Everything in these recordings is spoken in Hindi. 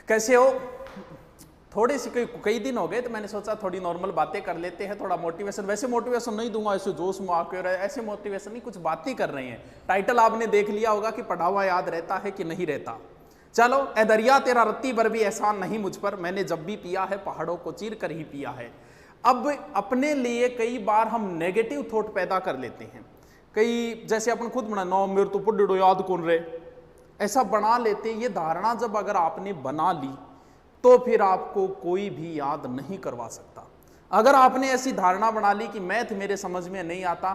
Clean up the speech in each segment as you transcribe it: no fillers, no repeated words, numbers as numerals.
कैसे हो? थोड़ी सी कई दिन हो गए तो मैंने सोचा थोड़ी नॉर्मल बातें कर लेते हैं, थोड़ा मोटिवेशन। वैसे मोटिवेशन नहीं दूंगा ऐसे जोश में आकर, ऐसे मोटिवेशन नहीं, कुछ बातें कर रहे हैं। टाइटल आपने देख लिया होगा कि पढ़ा हुआ याद रहता है कि नहीं रहता। चलो, ए दरिया तेरा रत्ती भर भी एहसान नहीं मुझ पर, मैंने जब भी पिया है पहाड़ों को चीर कर ही पिया है। अब अपने लिए कई बार हम नेगेटिव थॉट पैदा कर लेते हैं। कई जैसे अपन खुद बना नो मेरे तो पढ़ो याद कौन रहे, ऐसा बना लेते हैं। ये धारणा जब अगर आपने बना ली तो फिर आपको कोई भी याद नहीं करवा सकता। अगर आपने ऐसी धारणा बना ली कि मैथ मेरे समझ में नहीं आता,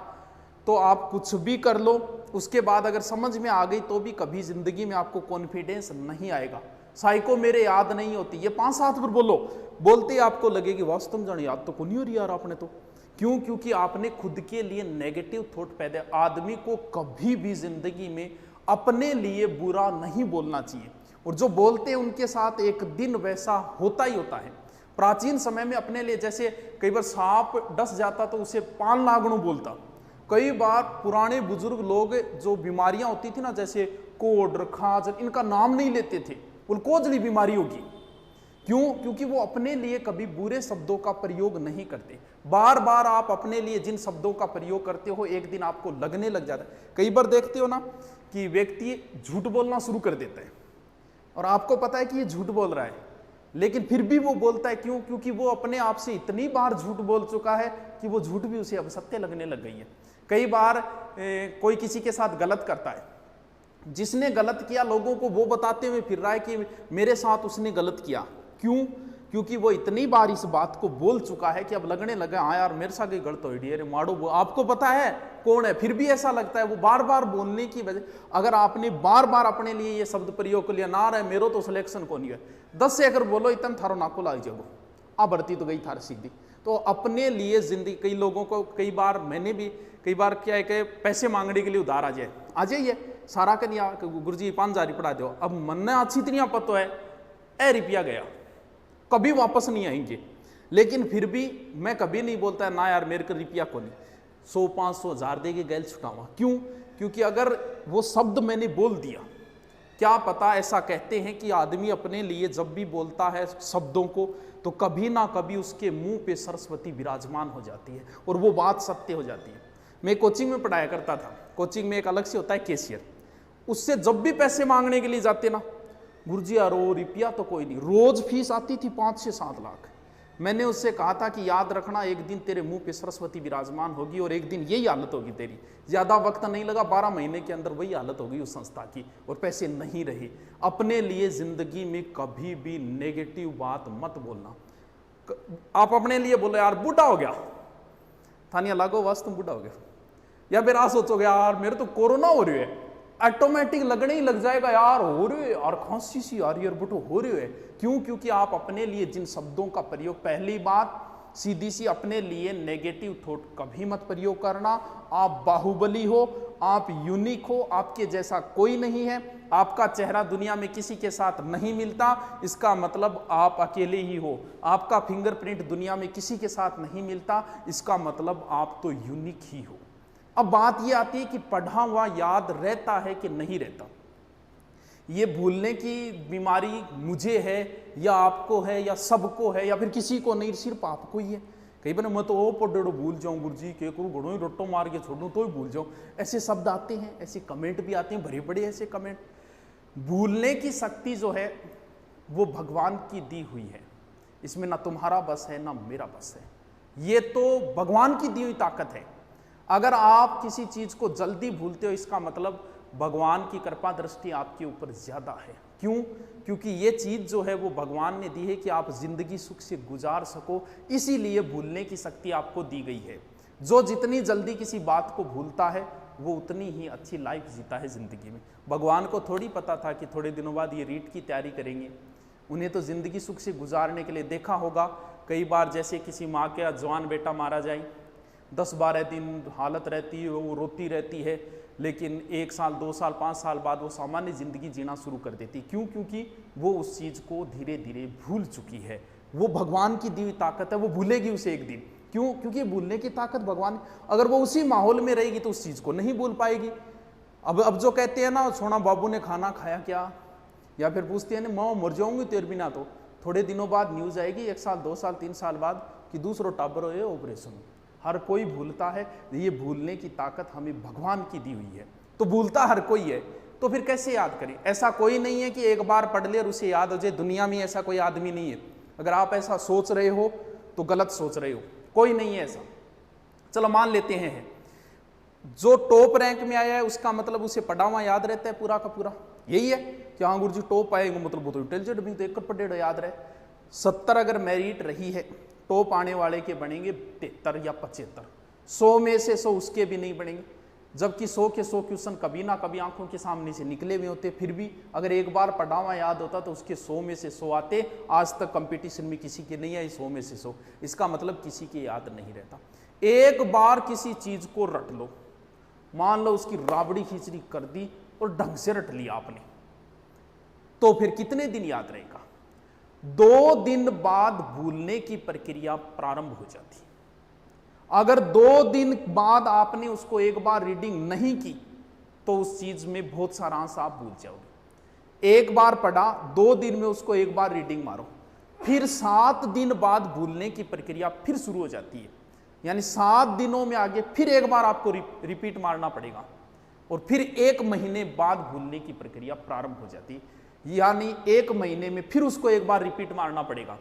तो आप कुछ भी कर लो, उसके बाद अगर समझ में आ गई तो भी कभी जिंदगी में आपको कॉन्फिडेंस नहीं आएगा। साइको मेरे याद नहीं होती, ये 5-7 बार बोलो, बोलते आपको लगेगी वास्तव में जाने याद तो कौन ही हो रही यार आपने तो। क्यों? क्योंकि आपने खुद के लिए नेगेटिव थॉट पैदा। आदमी को कभी भी जिंदगी में अपने लिए बुरा नहीं बोलना चाहिए, और जो बोलते हैं उनके साथ एक दिन वैसा होता ही होता है। प्राचीन समय में अपने लिए जैसे कई बार सांप डस जाता तो उसे पान लागणु बोलता। कई बार पुराने बुजुर्ग लोग जो बीमारियां होती थी ना, जैसे कोढ़ खाज, इनका नाम नहीं लेते थे, बोल कोजली बीमारी होगी। क्यों? क्योंकि वो अपने लिए कभी बुरे शब्दों का प्रयोग नहीं करते। बार बार आप अपने लिए जिन शब्दों का प्रयोग करते हो एक दिन आपको लगने लग जाता है। कई बार देखते हो ना कि व्यक्ति झूठ बोलना शुरू कर देता है और आपको पता है कि ये झूठ बोल रहा है, लेकिन फिर भी वो बोलता है। क्यों? क्योंकि वो अपने आप से इतनी बार झूठ बोल चुका है कि वो झूठ भी उसे अब सत्य लगने लग गई है। कई बार कोई किसी के साथ गलत करता है, जिसने गलत किया लोगों को वो बताते हुए फिर रहा है कि मेरे साथ उसने गलत किया। क्यों? क्योंकि वो इतनी बार इस बात को बोल चुका है कि अब लगने लगा हाँ यार मेरे साथ गलत हो रही है, मारो। आपको पता है कौन है, फिर भी ऐसा लगता है। वो बार बार बोलने की वजह, अगर आपने बार बार अपने लिए ये शब्द प्रयोग कर लिया ना रहे मेरो तो सिलेक्शन को नहीं है, 10 से अगर बोलो इतना थारो नाको लाग जाओ, आ बढ़ती तो गई थार सीधी। तो अपने लिए जिंदगी, कई लोगों को कई बार मैंने भी कई बार क्या है कि पैसे मांगने के लिए उधार आ जाइए सारा का नहीं, गुरु जी 5,000 पढ़ा दो। अब मन ने अच्छी इतनी पतो है ए रुपया गया, कभी वापस नहीं आएंगे। लेकिन फिर भी मैं कभी नहीं बोलता है ना यार मेरे को रुपया को नहीं, 100 500 1000 दे के गैल छुटावा। क्यों? क्योंकि अगर वो शब्द मैंने बोल दिया, क्या पता, ऐसा कहते हैं कि आदमी अपने लिए जब भी बोलता है शब्दों को तो कभी ना कभी उसके मुंह पे सरस्वती विराजमान हो जाती है और वो बात सत्य हो जाती है। मैं कोचिंग में पढ़ाया करता था, कोचिंग में एक अलग से होता है कैशियर, उससे जब भी पैसे मांगने के लिए जाते ना, गुरुजी यार रुपया तो कोई नहीं, रोज फीस आती थी 5 से 7 लाख। मैंने उससे कहा था कि याद रखना एक दिन तेरे मुंह पे सरस्वती विराजमान होगी और एक दिन यही हालत होगी तेरी। ज्यादा वक्त नहीं लगा, 12 महीने के अंदर वही हालत होगी उस संस्था की और पैसे नहीं रहे। अपने लिए जिंदगी में कभी भी नेगेटिव बात मत बोलना। आप अपने लिए बोलो यार बूढ़ा हो गया, थानिया लागो बस तुम बूढ़ा हो गया, या फिर आप सोचोगे यार मेरे तो कोरोना हो रही है, ऑटोमेटिक लगने ही लग जाएगा यार हो रहे है और खांसी सी आ रही है बटो हो रहे है। क्यों? क्योंकि आप अपने लिए जिन शब्दों का प्रयोग, पहली बात सीधी सी, अपने लिए नेगेटिव थॉट कभी मत प्रयोग करना। आप बाहुबली हो, आप यूनिक हो, आपके जैसा कोई नहीं है, आपका चेहरा दुनिया में किसी के साथ नहीं मिलता, इसका मतलब आप अकेले ही हो। आपका फिंगरप्रिंट दुनिया में किसी के साथ नहीं मिलता, इसका मतलब आप तो यूनिक ही हो। अब बात यह आती है कि पढ़ा हुआ याद रहता है कि नहीं रहता। ये भूलने की बीमारी मुझे है या आपको है या सबको है या फिर किसी को नहीं, सिर्फ आपको ही है। कई बार मैं तो ओ पढ़ो भूल जाऊं, गुरुजी के करूं घड़ों ही रोटो मार के छोड़ दूं तो ही भूल जाऊं, ऐसे शब्द आते हैं, ऐसे कमेंट भी आते हैं, भरे बड़े ऐसे कमेंट। भूलने की शक्ति जो है वो भगवान की दी हुई है, इसमें ना तुम्हारा बस है ना मेरा बस है, ये तो भगवान की दी हुई ताकत है। अगर आप किसी चीज को जल्दी भूलते हो, इसका मतलब भगवान की कृपा दृष्टि आपके ऊपर ज्यादा है। क्यों? क्योंकि ये चीज जो है वो भगवान ने दी है कि आप जिंदगी सुख से गुजार सको, इसीलिए भूलने की शक्ति आपको दी गई है। जो जितनी जल्दी किसी बात को भूलता है वो उतनी ही अच्छी लाइफ जीता है जिंदगी में। भगवान को थोड़ी पता था कि थोड़े दिनों बाद ये रीट की तैयारी करेंगे। उन्हें तो जिंदगी सुख से गुजारने के लिए, देखा होगा कई बार जैसे किसी माँ का जवान बेटा मारा जाए, 10-12 दिन हालत रहती है, वो रोती रहती है, लेकिन 1 साल 2 साल 5 साल बाद वो सामान्य जिंदगी जीना शुरू कर देती। क्यों? क्योंकि वो उस चीज को धीरे धीरे भूल चुकी है। वो भगवान की दी हुई ताकत है, वो भूलेगी उसे एक दिन। क्यों? क्योंकि भूलने की ताकत भगवान, अगर वो उसी माहौल में रहेगी तो उस चीज को नहीं भूल पाएगी। अब जो कहते हैं ना, सोना बाबू ने खाना खाया क्या, या फिर पूछती है ना माँ मर जाऊंगी तेरे बिना, तो थोड़े दिनों बाद न्यूज आएगी 1 साल 2 साल 3 साल बाद कि दूसरो टाबर हो ऑपरेशन। हर कोई भूलता है, ये भूलने की ताकत हमें भगवान की दी हुई है, तो भूलता हर कोई है, तो फिर कैसे याद करें। ऐसा कोई नहीं है कि एक बार पढ़ ले और उसे याद हो जाए, दुनिया में ऐसा कोई आदमी नहीं है। अगर आप ऐसा सोच रहे हो तो गलत सोच रहे हो, कोई नहीं है ऐसा। चलो मान लेते हैं जो टॉप रैंक में आया है उसका मतलब उसे पढ़ा हुआ याद रहता है पूरा का पूरा, यही है कि हाँ गुरु जी टॉप आएगा मतलब वो तो इंटेलिजेंट भी, तो 1 पढ़े याद रहे। 70 अगर मेरिट रही है, टॉप आने वाले के बनेंगे 73 या 75, 100 में से 100 उसके भी नहीं बनेंगे, जबकि 100 के 100 क्वेश्चन कभी ना कभी आंखों के सामने से निकले हुए होते, फिर भी अगर एक बार पढ़ा हुआ याद होता तो उसके 100 में से 100 आते। आज तक कंपटीशन में किसी के नहीं आई 100 में से 100, इसका मतलब किसी के याद नहीं रहता। एक बार किसी चीज को रट लो, मान लो उसकी राबड़ी खिचड़ी कर दी और ढंग से रट लिया आपने, तो फिर कितने दिन याद रहेगा? 2 दिन बाद भूलने की प्रक्रिया प्रारंभ हो जाती है। अगर 2 दिन बाद आपने उसको एक बार रीडिंग नहीं की तो उस चीज में बहुत सारा अंश आप भूल जाओगे। एक बार पढ़ा, 2 दिन में उसको एक बार रीडिंग मारो, फिर 7 दिन बाद भूलने की प्रक्रिया फिर शुरू हो जाती है। यानी 7 दिनों में आगे फिर एक बार आपको रिपीट मारना पड़ेगा और फिर 1 महीने बाद भूलने की प्रक्रिया प्रारंभ हो जाती है। यानी 1 महीने में फिर उसको एक बार रिपीट मारना पड़ेगा,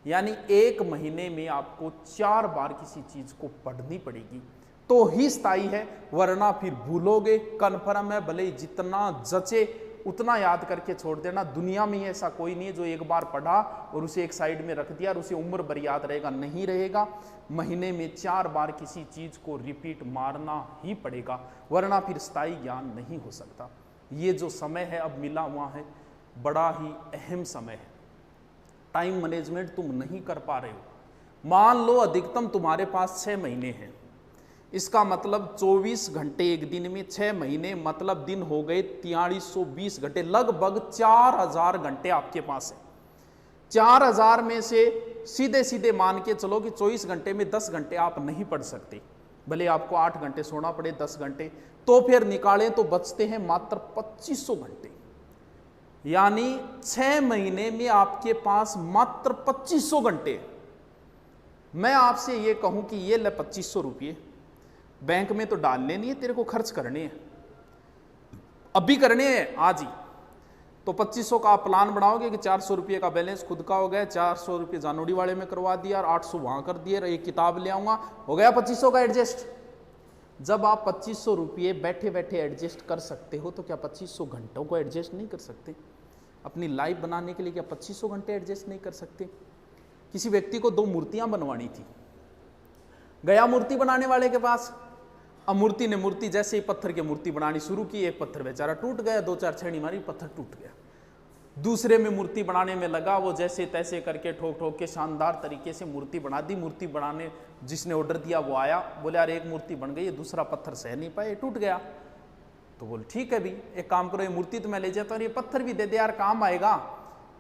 यानी 1 महीने में आपको 4 बार किसी चीज को पढ़नी पड़ेगी तो ही स्थायी है, वरना फिर भूलोगे। कन्फर्म है, भले ही जितना जचे उतना याद करके छोड़ देना। दुनिया में ऐसा कोई नहीं है जो एक बार पढ़ा और उसे एक साइड में रख दिया और उसे उम्र भर याद रहेगा, नहीं रहेगा। महीने में 4 बार किसी चीज को रिपीट मारना ही पड़ेगा, वरना फिर स्थायी ज्ञान नहीं हो सकता। ये जो समय है अब मिला हुआ है, बड़ा ही अहम समय है। टाइम मैनेजमेंट तुम नहीं कर पा रहे हो। मान लो अधिकतम तुम्हारे पास 6 महीने हैं, इसका मतलब 24 घंटे एक दिन में, 6 महीने मतलब दिन हो गए 4320 घंटे, लगभग 4000 घंटे आपके पास है। 4000 में से सीधे सीधे मान के चलो कि 24 घंटे में 10 घंटे आप नहीं पढ़ सकते, भले आपको 8 घंटे सोना पड़े 10 घंटे, तो फिर निकालें तो बचते हैं मात्र 2500 घंटे। यानी 6 महीने में आपके पास मात्र 2500 घंटे। मैं आपसे ये कहूं कि ये ले 2500 रुपये बैंक में तो डालने नहीं है, तेरे को खर्च करने हैं, अभी करने हैं आज ही। तो 2500 का आप प्लान बनाओगे कि 400 रुपये का बैलेंस खुद का हो गया, 400 रुपये जानोड़ी वाले में करवा दिया और 800 वहां कर दिए, एक किताब ले आऊंगा, हो गया 2500 का एडजस्ट। जब आप 2500 रुपये बैठे बैठे एडजस्ट कर सकते हो तो क्या 2500 घंटों को एडजस्ट नहीं कर सकते? अपनी लाइफ बनाने के लिए क्या 2500 घंटे एडजस्ट नहीं कर सकते? किसी व्यक्ति को 2 मूर्तियां बनवानी थी, गया मूर्ति बनाने वाले के पास। अब मूर्ति ने मूर्ति जैसे ही पत्थर की मूर्ति बनानी शुरू की, एक पत्थर बेचारा टूट गया, 2-4 छेड़ी मारी, पत्थर टूट गया। दूसरे में मूर्ति बनाने में लगा, वो जैसे तैसे करके ठोक ठोक के शानदार तरीके से मूर्ति बना दी। मूर्ति बनाने जिसने ऑर्डर दिया वो आया, बोले यार एक मूर्ति बन गई, दूसरा पत्थर सह नहीं पाए, टूट गया। तो बोले ठीक है भी, एक काम करो, ये मूर्ति तो मैं ले जाता हूँ, ये पत्थर भी दे दे यार, काम आएगा,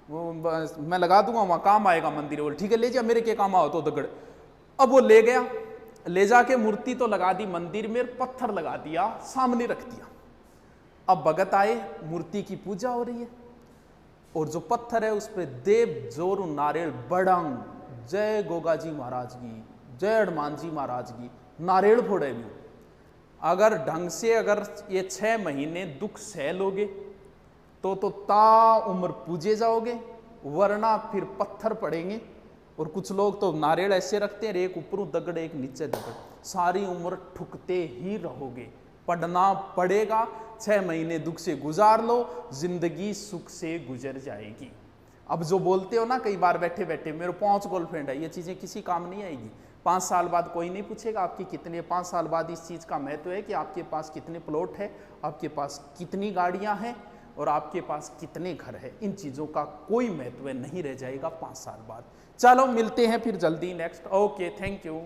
वो मैं लगा दूंगा वहाँ, काम आएगा मंदिर। बोले ठीक है ले जा, मेरे के काम आओ तो दगड़। अब वो ले गया, ले जाके मूर्ति तो लगा दी मंदिर में, पत्थर लगा दिया सामने रख दिया। अब भगत आए, मूर्ति की पूजा हो रही है और जो पत्थर है उस पर देव जोर नारियल बड़ंग, जय गोगा जी महाराज की, जय हनुमान जी महाराज की, नारियल फोड़े भी। अगर ढंग से अगर ये 6 महीने दुख सह लोगे तो ता उम्र पूजे जाओगे, वरना फिर पत्थर पड़ेंगे। और कुछ लोग तो नारियल ऐसे रखते हैं, एक ऊपरों दगड़ एक नीचे दगड़, सारी उम्र ठुकते ही रहोगे। पढ़ना पड़ेगा, 6 महीने दुख से गुजार लो, जिंदगी सुख से गुजर जाएगी। अब जो बोलते हो ना कई बार बैठे बैठे मेरे 5 गर्लफ्रेंड है, ये चीजें किसी काम नहीं आएगी। 5 साल बाद कोई नहीं पूछेगा आपकी कितने, 5 साल बाद इस चीज का महत्व है कि आपके पास कितने प्लॉट है, आपके पास कितनी गाड़ियां हैं और आपके पास कितने घर है। इन चीजों का कोई महत्व नहीं रह जाएगा 5 साल बाद। चलो मिलते हैं फिर जल्दी नेक्स्ट। Okay, thank you.